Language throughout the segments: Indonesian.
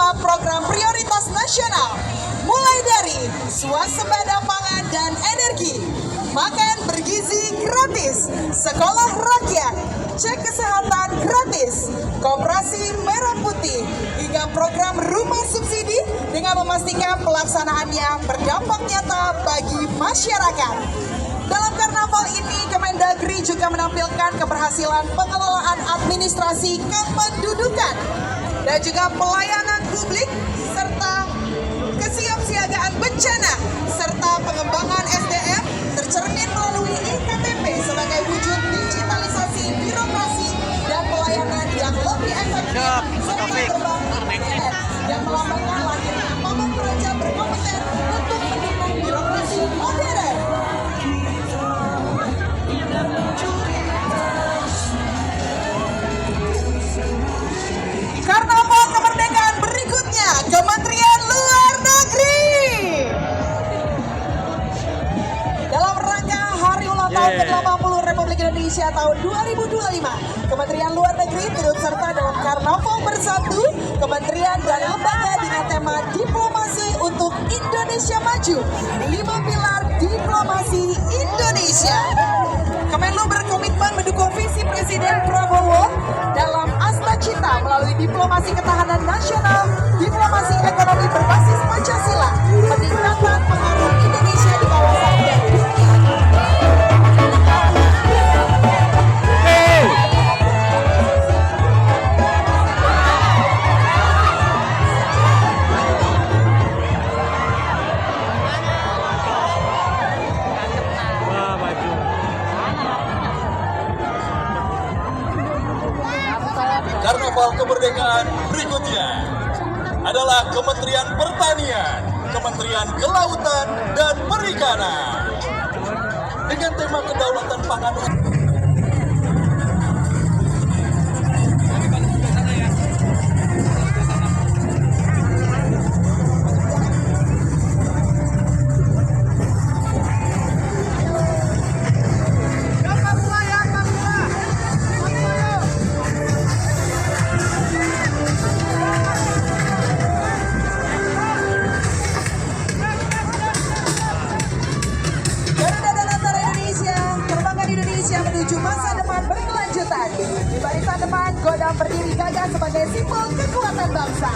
beberapa program prioritas nasional, mulai dari swasembada pangan dan energi, makan bergizi gratis, sekolah rakyat, cek kesehatan gratis, koperasi merah putih, hingga program rumah subsidi dengan memastikan pelaksanaannya berdampak nyata bagi masyarakat. Dalam karnaval ini, Kemendagri juga menampilkan keberhasilan pengelolaan administrasi kependudukan dan juga pelayanan publik serta kesiapsiagaan bencana serta pengembangan SDM tercermin melalui iktp sebagai wujud digitalisasi birokrasi dan pelayanan yang lebih efektif serta berbasis yang melambangkan lahirnya pamong praja berkompeten untuk mendukung birokrasi modern. Karnaval kemerdekaan berikutnya, Kementerian Luar Negeri. Dalam rangka Hari Ulang Tahun ke-80 Republik Indonesia tahun 2025, Kementerian Luar Negeri turut serta dalam Karnaval Bersatu Kementerian dan lembaga dengan tema Diplomasi untuk Indonesia Maju, 5 pilar diplomasi Indonesia. Kemenlu berkomitmen mendukung visi Presiden Prabowo dalam Asta Cita melalui diplomasi ketahanan nasional, diplomasi ekonomi berbasis Pancasila, peningkatan pengaruh Indonesia di kawasan dan dunia. Karnaval kemerdekaan berikutnya adalah Kementerian Pertanian, Kementerian Kelautan dan Perikanan dengan tema kedaulatan pangan. Menuju masa depan berkelanjutan. Di barisan depan, Godam berdiri gagah sebagai simbol kekuatan bangsa.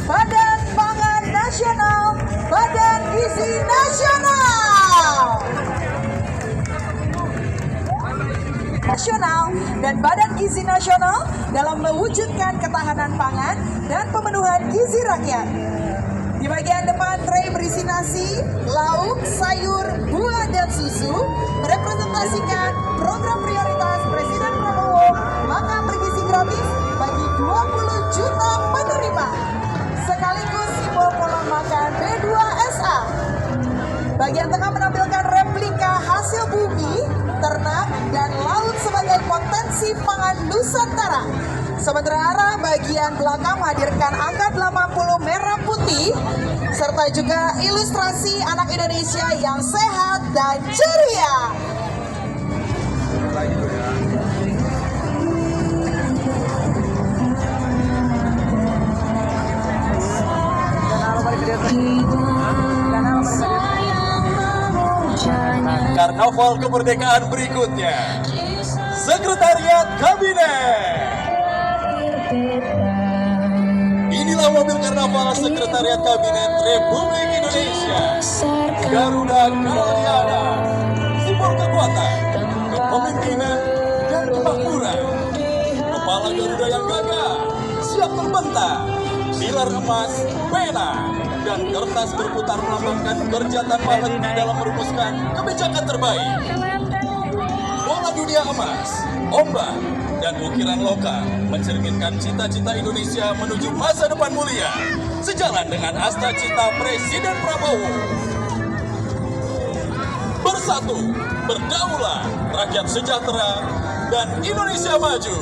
Badan Pangan Nasional, Badan Gizi Nasional dan Badan Gizi Nasional dalam mewujudkan ketahanan pangan dan pemenuhan gizi rakyat. Di bagian depan tray berisi nasi, lauk, sayur, buah, dan susu merepresentasikan program prioritas Presiden Prabowo makan bergizi gratis bagi 20 juta penerima. Sekaligus simbol kolom makan B2SA. Bagian tengah menampilkan replika hasil bumi, ternak, dan laut sebagai potensi pangan Nusantara. Sementara arah bagian belakang menghadirkan angka 80 merah putih, serta juga ilustrasi anak Indonesia yang sehat dan ceria. Karnaval kemerdekaan berikutnya, Sekretariat Kabinet. Inilah mobil karnaval Sekretariat Kabinet Republik Indonesia. Garuda Kalyana, simbol kekuatan, kepemimpinan, dan kemakmuran. Kepala Garuda yang gagah, siap terbentang. Pilar emas, pena, dan kertas berputar melambangkan kerja tanpa henti dalam merumuskan kebijakan terbaik. Bola dunia emas, ombak, dan ukiran lokal mencerminkan cita-cita Indonesia menuju masa depan mulia sejalan dengan asta cita Presiden Prabowo. Bersatu, berdaulat, rakyat sejahtera, dan Indonesia maju.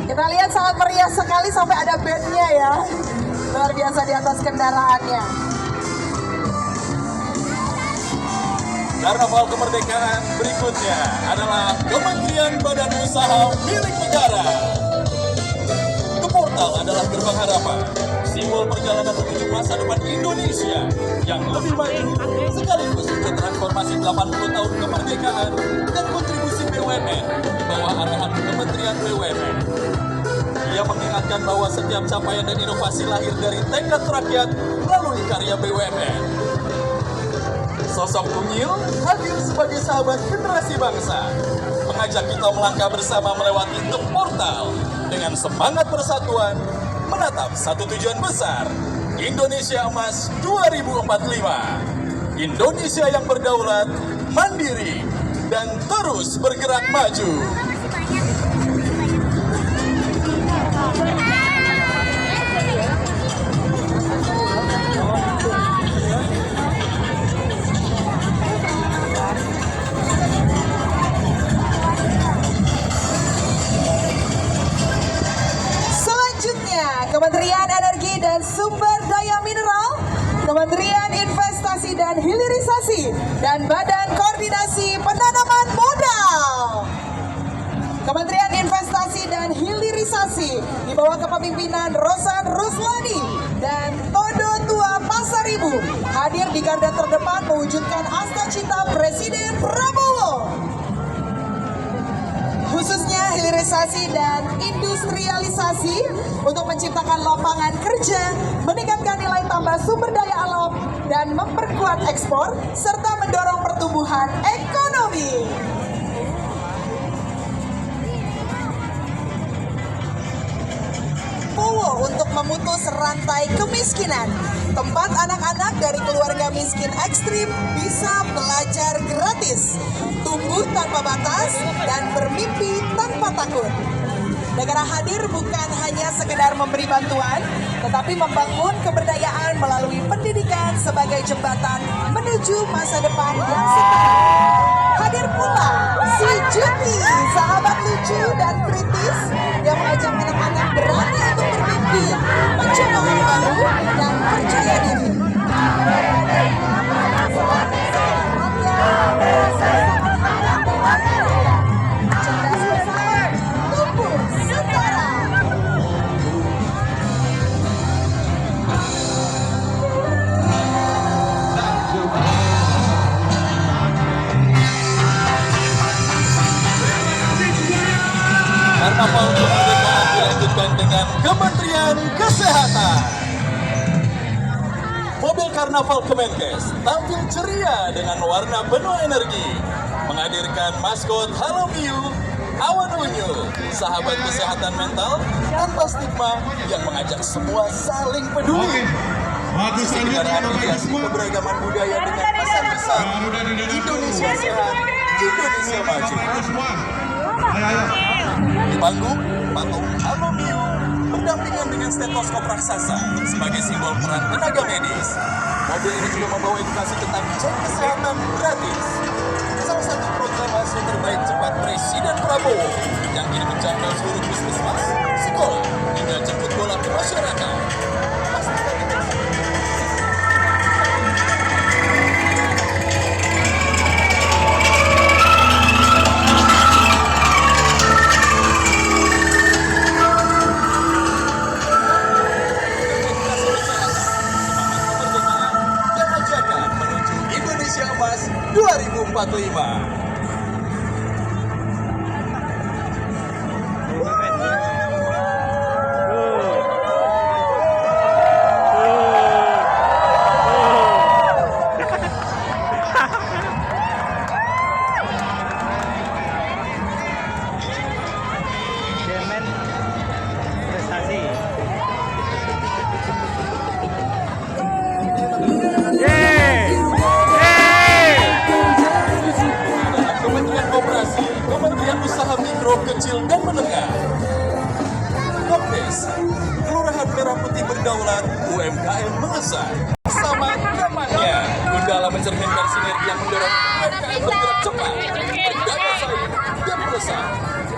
Kita lihat sangat meriah sekali sampai ada bandnya ya. Luar biasa di atas kendaraannya. Karnaval kemerdekaan berikutnya adalah Kementerian Badan Usaha milik negara. Portal adalah gerbang harapan, simbol perjalanan menuju masa depan Indonesia yang lebih maju, sekaligus wujud transformasi 80 tahun kemerdekaan dan kontribusi BUMN di bawah arahan Kementerian BUMN. Ia mengingatkan bahwa setiap capaian dan inovasi lahir dari tekad rakyat melalui karya BUMN. Sosok Unyil hadir sebagai sahabat generasi bangsa, mengajak kita melangkah bersama melewati The Portal dengan semangat persatuan, menatap satu tujuan besar, Indonesia Emas 2045. Indonesia yang berdaulat, mandiri, dan terus bergerak maju. Kementerian Energi dan Sumber Daya Mineral, Kementerian Investasi dan Hilirisasi, dan Badan Koordinasi Penanaman Modal. Kementerian Investasi dan Hilirisasi di bawah kepemimpinan Rosan Ruslani dan Todo Tua Pasaribu hadir di garda terdepan mewujudkan asta cita Presiden Prabowo. Khususnya hilirisasi dan industrialisasi untuk menciptakan lapangan kerja, meningkatkan nilai tambah sumber daya alam, dan memperkuat ekspor, serta mendorong pertumbuhan ekonomi. Untuk memutus rantai kemiskinan, tempat anak-anak dari keluarga miskin ekstrim bisa belajar gratis, tumbuh tanpa batas, dan bermimpi tanpa takut. Negara hadir bukan hanya sekedar memberi bantuan, tetapi membangun keberdayaan melalui pendidikan sebagai jembatan menuju masa depan yang setara. Hadir pula si Juti, sahabat lucu dan kritis yang mengajak anak-anak berani untuk bermimpi, mencoba hal baru, dan percaya diri. Cerdas bersama, tumbuh setara. Karnaval kemerdekaan dilanjutkan dengan Kementerian Kesehatan. Mobil Karnaval Kemenkes tampil ceria dengan warna penuh energi, menghadirkan maskot Halo Miu, Awan Unyil, sahabat kesehatan mental tanpa stigma yang mengajak semua saling peduli. Sisi kendaraan menghiasi keberagaman budaya dengan pesan besar Indonesia sehat, Indonesia maju. Di panggung, patung Halo Miu berdampingan dengan stetoskop raksasa sebagai simbol peran tenaga medis. Mobil ini juga membawa edukasi tentang cek kesehatan gratis. Salah satu proklamasi terbaik cepat Presiden Prabowo yang kini menjangkau seluruh puskesmas, sekolah, hingga jemput bola ke masyarakat. Emas 2045. kecil dan menengah. Komdes, Kelurahan Merah Putih berdaulat, UMKM mengesah. Sama temannya, Gundala mencerminkan sinergi yang mendorong UMKM bergerak cepat, berdaya saing, dan mengesah.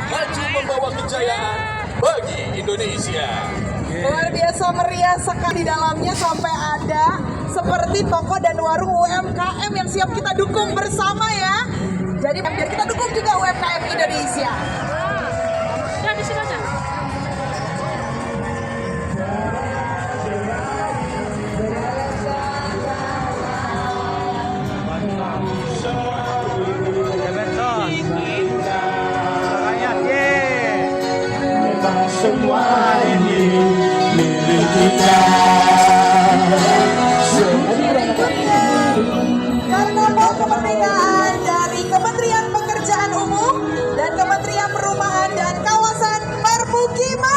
Maju membawa kejayaan bagi Indonesia. Luar biasa meriah sekali di dalamnya, sampai ada seperti toko dan warung UMKM yang siap kita dukung bersama ya. Jadi biar kita dukung juga UMKM Indonesia. Ya, di sini aja. Semua ini milik kita. Karnaval kemerdekaan dari Kementerian Pekerjaan Umum dan Kementerian Perumahan dan Kawasan Permukiman.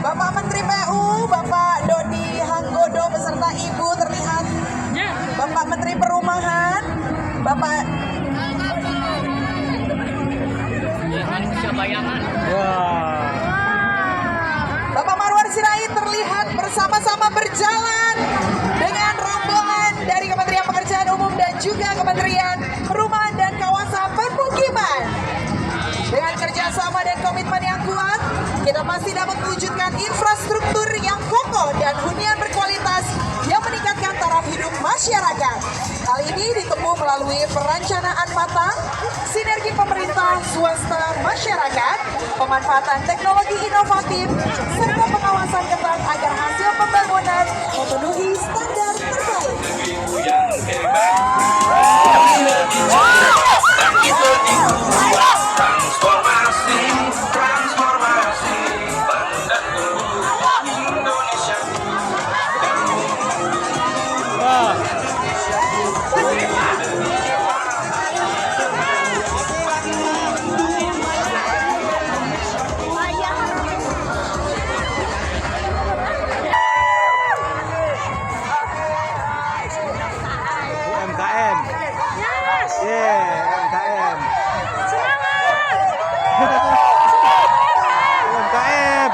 Bapak Menteri PU, Bapak Dodi Hanggodo beserta Ibu terlihat. Ya. Bapak Menteri Perumahan, Bapak Bapak Marwar Sirait terlihat bersama-sama berjalan dengan rombongan dari Kementerian Pekerjaan Umum dan juga Kementerian Perumahan dan Kawasan Permukiman. Dengan kerjasama dan komitmen yang kuat, kita pasti dapat mewujudkan infrastruktur yang kokoh dan hunian berkualitas yang meningkatkan taraf hidup masyarakat. Hal ini ditempuh melalui perencanaan matang, sinergi pemerintah, swasta, masyarakat, pemanfaatan teknologi inovatif, serta pengawasan ketat agar hasil pembangunan memenuhi standar terbaik. UMKM. UMKM. UMKM.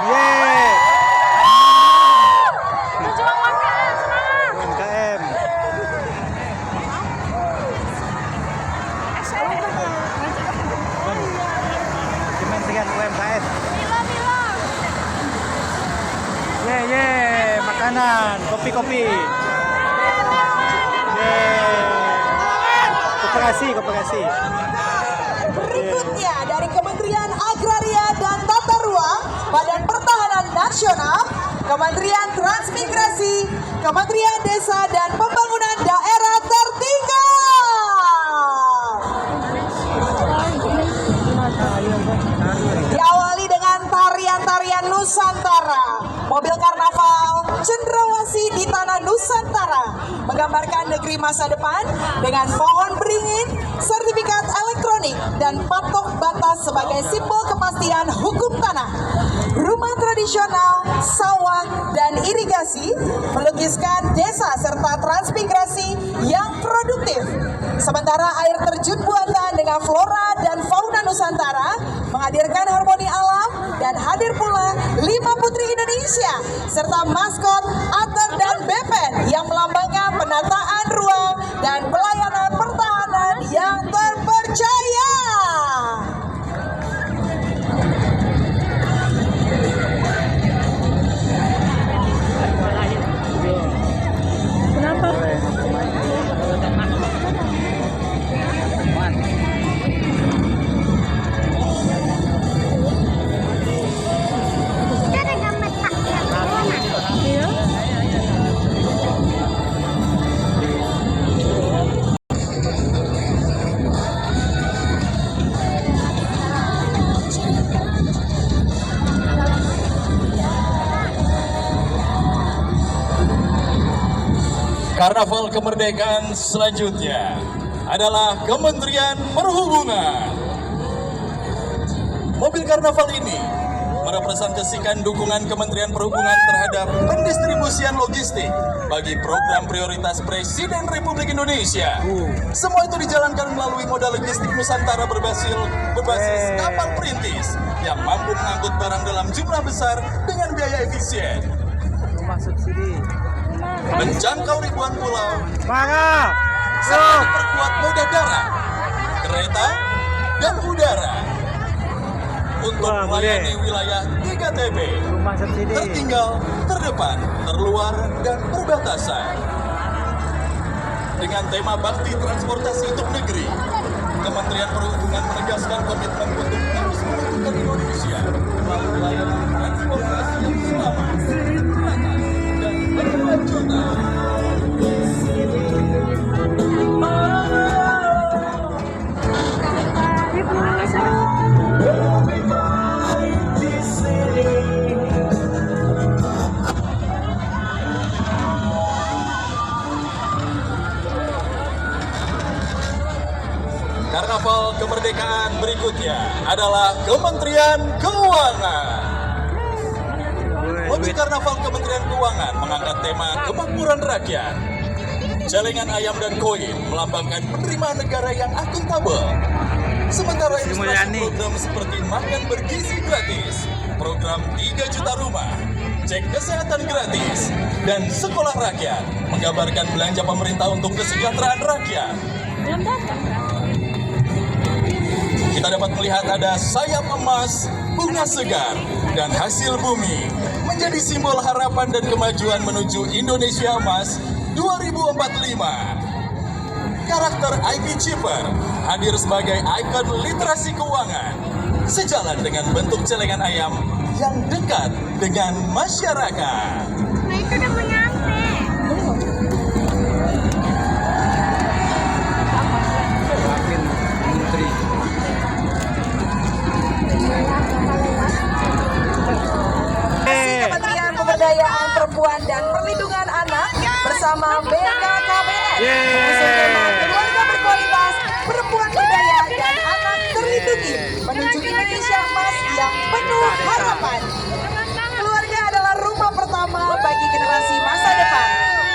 UMKM. Kementerian UMKM. Makanan, kopi. Koperasi. Berikutnya dari Kementerian Agraria dan Tata Ruang, Badan Pertahanan Nasional, Kementerian Transmigrasi, Kementerian Desa dan Pembangunan Daerah Tertinggal. Diawali dengan tarian-tarian Nusantara, mobil karnaval Cendrawasih di Tanah Nusantara menggambarkan negeri masa depan dengan pohon beringin, sertifikat elektronik, dan patok batas sebagai simbol kepastian hukum tanah. Rumah tradisional, sawah, dan irigasi melukiskan desa serta transmigrasi yang produktif. Sementara air terjun buatan dengan flora dan fauna Nusantara menghadirkan harmoni alam, dan hadir pula 5 putri Indonesia serta maskot Ater dan Bepen yang melambangkan penataan ruang dan pelayanan pertahanan yang terpercaya. Karnaval kemerdekaan selanjutnya adalah Kementerian Perhubungan. Mobil karnaval ini merepresentasikan dukungan Kementerian Perhubungan terhadap pendistribusian logistik bagi program prioritas Presiden Republik Indonesia. Semua itu dijalankan melalui modal logistik Nusantara berbasis kapal perintis yang mampu mengangkut barang dalam jumlah besar dengan biaya efisien, Rumah subsidi. menjangkau ribuan pulau, Semangat. serta diperkuat moda darat, kereta, dan udara untuk Wah, melayani boleh. wilayah 3TB, Rumah subsidi. tertinggal, terdepan, terluar, dan perbatasan. Dengan tema Bakti Transportasi untuk Negeri, Kementerian Perhubungan menegaskan komitmen untuk terus memajukan Indonesia melalui layanan transportasi yang selamat, teratur, dan berkelanjutan. Karnaval kemerdekaan berikutnya adalah Kementerian Keuangan. Mobil Karnaval Kementerian Keuangan mengangkat tema kemakmuran rakyat. Celengan ayam dan koin melambangkan penerimaan negara yang akuntabel. Sementara ilustrasi program seperti makan bergizi gratis, program 3 juta rumah, cek kesehatan gratis, dan sekolah rakyat menggambarkan belanja pemerintah untuk kesejahteraan rakyat. Belum datang. Kita dapat melihat ada sayap emas, bunga segar, dan hasil bumi menjadi simbol harapan dan kemajuan menuju Indonesia Emas 2045. Karakter IP Chipper hadir sebagai ikon literasi keuangan, sejalan dengan bentuk celengan ayam yang dekat dengan masyarakat. Nah itu udah mau nyampe. Kementerian Pemberdayaan Perempuan dan Perlindungan Anak bersama BKKBN mengusung tema keluarga berkualitas, perempuan berdaya dan anak terlindungi menuju Indonesia Emas yang penuh harapan. Keluarga adalah rumah pertama bagi generasi masa depan,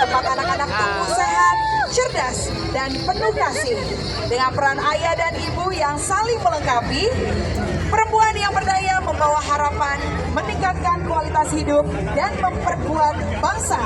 tempat anak-anak tumbuh sehat, cerdas, dan penuh kasih. Dengan peran ayah dan ibu yang saling melengkapi, perempuan yang berdaya membawa harapan, meningkatkan kualitas hidup, dan memperkuat bangsa.